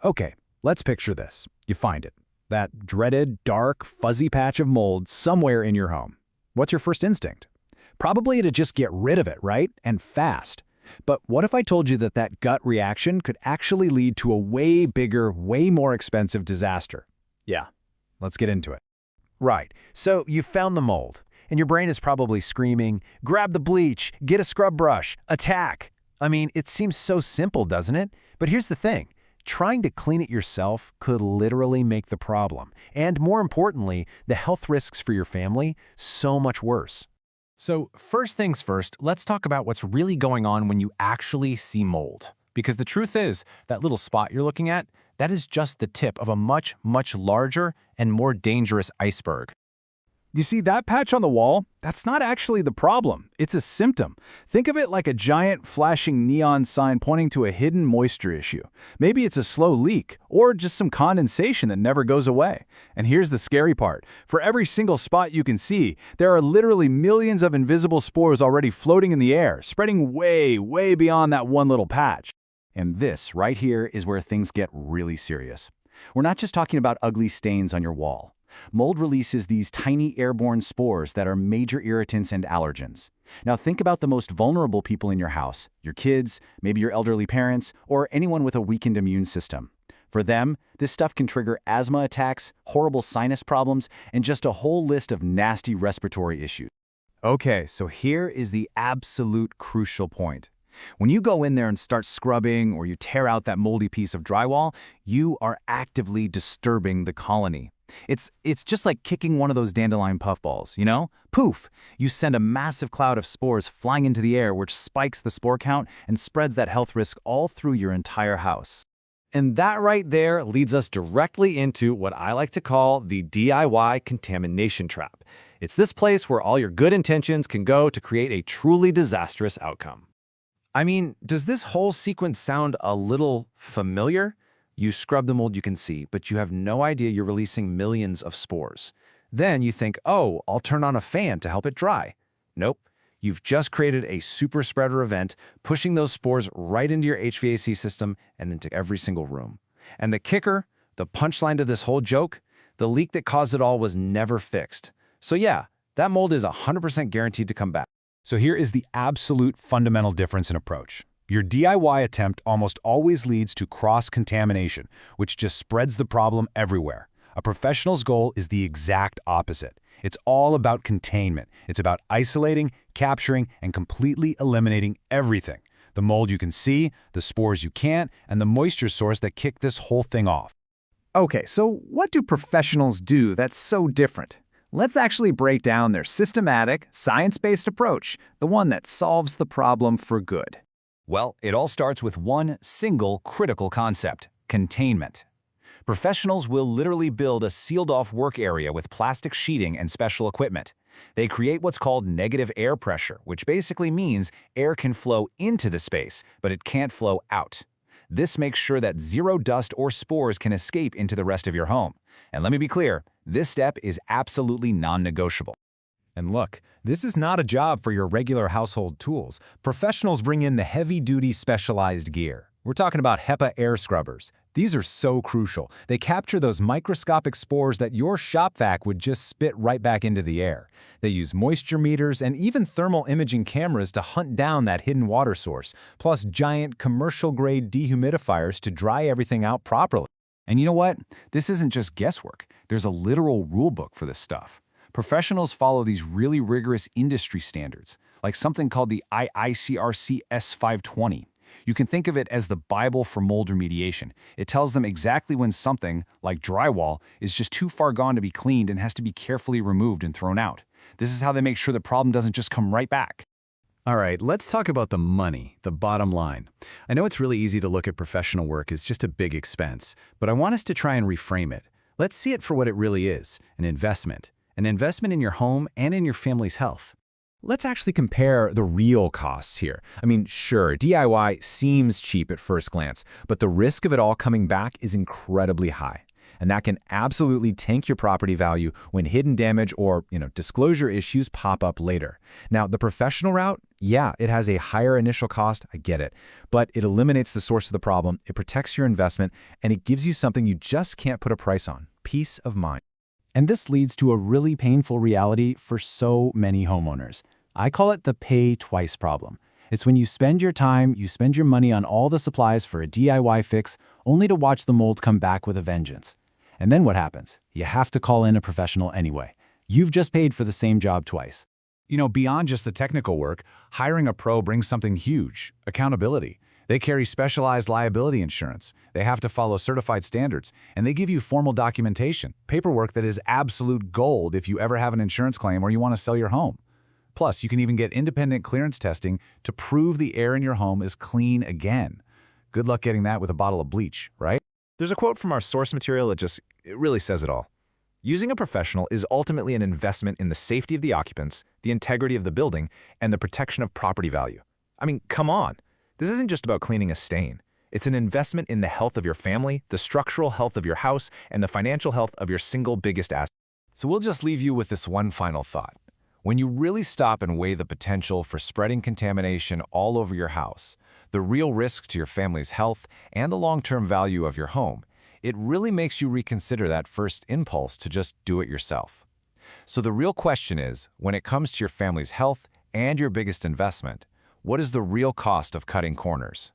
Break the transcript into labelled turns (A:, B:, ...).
A: Okay, let's picture this. You find it. That dreaded, dark, fuzzy patch of mold somewhere in your home. What's your first instinct? Probably to just get rid of it, right? And fast. But what if I told you that that gut reaction could actually lead to a way bigger, way more expensive disaster? Yeah, let's get into it.
B: Right, so you found the mold, and your brain is probably screaming, grab the bleach, get a scrub brush, attack. I mean, it seems so simple, doesn't it? But here's the thing. Trying to clean it yourself could literally make the problem, and more importantly, the health risks for your family, so much worse. So first things first, let's talk about what's really going on when you actually see mold. Because the truth is, that little spot you're looking at, that is just the tip of a much, much larger and more dangerous iceberg.
A: You see that patch on the wall? That's not actually the problem. It's a symptom. Think of it like a giant flashing neon sign pointing to a hidden moisture issue. Maybe it's a slow leak, or just some condensation that never goes away. And here's the scary part. For every single spot you can see, there are literally millions of invisible spores already floating in the air, spreading way, way beyond that one little patch. And this right here is where things get really serious. We're not just talking about ugly stains on your wall. Mold releases these tiny airborne spores that are major irritants and allergens. Now think about the most vulnerable people in your house, your kids, maybe your elderly parents, or anyone with a weakened immune system. For them, this stuff can trigger asthma attacks, horrible sinus problems, and just a whole list of nasty respiratory issues. Okay, so here is the absolute crucial point. When you go in there and start scrubbing or you tear out that moldy piece of drywall, you are actively disturbing the colony. It's just like kicking one of those dandelion puffballs, you know? Poof! You send a massive cloud of spores flying into the air, which spikes the spore count and spreads that health risk all through your entire house.
B: And that right there leads us directly into what I like to call the DIY contamination trap. It's this place where all your good intentions can go to create a truly disastrous outcome. I mean, does this whole sequence sound a little familiar? You scrub the mold you can see, but you have no idea you're releasing millions of spores. Then you think, oh, I'll turn on a fan to help it dry. Nope. You've just created a super spreader event, pushing those spores right into your HVAC system and into every single room. And the kicker, the punchline to this whole joke, the leak that caused it all was never fixed. So yeah, that mold is 100% guaranteed to come back.
A: So here is the absolute fundamental difference in approach. Your DIY attempt almost always leads to cross-contamination, which just spreads the problem everywhere. A professional's goal is the exact opposite. It's all about containment. It's about isolating, capturing, and completely eliminating everything. The mold you can see, the spores you can't, and the moisture source that kicked this whole thing off.
C: Okay, so what do professionals do that's so different? Let's actually break down their systematic, science-based approach, the one that solves the problem for good.
D: Well, it all starts with one single critical concept: containment. Professionals will literally build a sealed-off work area with plastic sheeting and special equipment. They create what's called negative air pressure, which basically means air can flow into the space, but it can't flow out. This makes sure that zero dust or spores can escape into the rest of your home. And let me be clear, this step is absolutely non-negotiable.
B: And look, this is not a job for your regular household tools. Professionals bring in the heavy-duty specialized gear. We're talking about HEPA air scrubbers. These are so crucial. They capture those microscopic spores that your shop vac would just spit right back into the air. They use moisture meters and even thermal imaging cameras to hunt down that hidden water source, plus giant commercial-grade dehumidifiers to dry everything out properly.
D: And you know what? This isn't just guesswork. There's a literal rule book for this stuff. Professionals follow these really rigorous industry standards, like something called the IICRC S520. You can think of it as the Bible for mold remediation. It tells them exactly when something, like drywall, is just too far gone to be cleaned and has to be carefully removed and thrown out. This is how they make sure the problem doesn't just come right back.
A: All right, let's talk about the money, the bottom line. I know it's really easy to look at professional work as just a big expense, but I want us to try and reframe it. Let's see it for what it really is, an investment. An investment in your home and in your family's health.
B: Let's actually compare the real costs here. I mean, sure, DIY seems cheap at first glance, but the risk of it all coming back is incredibly high.
D: And that can absolutely tank your property value when hidden damage or, disclosure issues pop up later. Now, the professional route, yeah, it has a higher initial cost, I get it, but it eliminates the source of the problem, it protects your investment, and it gives you something you just can't put a price on, peace of mind.
A: And this leads to a really painful reality for so many homeowners. I call it the pay twice problem. It's when you spend your time, you spend your money on all the supplies for a DIY fix, only to watch the mold come back with a vengeance. And then what happens? You have to call in a professional anyway. You've just paid for the same job twice.
D: Beyond just the technical work, hiring a pro brings something huge: accountability. They carry specialized liability insurance, they have to follow certified standards, and they give you formal documentation, paperwork that is absolute gold if you ever have an insurance claim or you want to sell your home. Plus, you can even get independent clearance testing to prove the air in your home is clean again. Good luck getting that with a bottle of bleach, right?
B: There's a quote from our source material that it really says it all. Using a professional is ultimately an investment in the safety of the occupants, the integrity of the building, and the protection of property value. I mean, come on. This isn't just about cleaning a stain. It's an investment in the health of your family, the structural health of your house, and the financial health of your single biggest asset.
D: So we'll just leave you with this one final thought. When you really stop and weigh the potential for spreading contamination all over your house, the real risk to your family's health, and the long-term value of your home, it really makes you reconsider that first impulse to just do it yourself. So the real question is, when it comes to your family's health and your biggest investment, what is the real cost of cutting corners?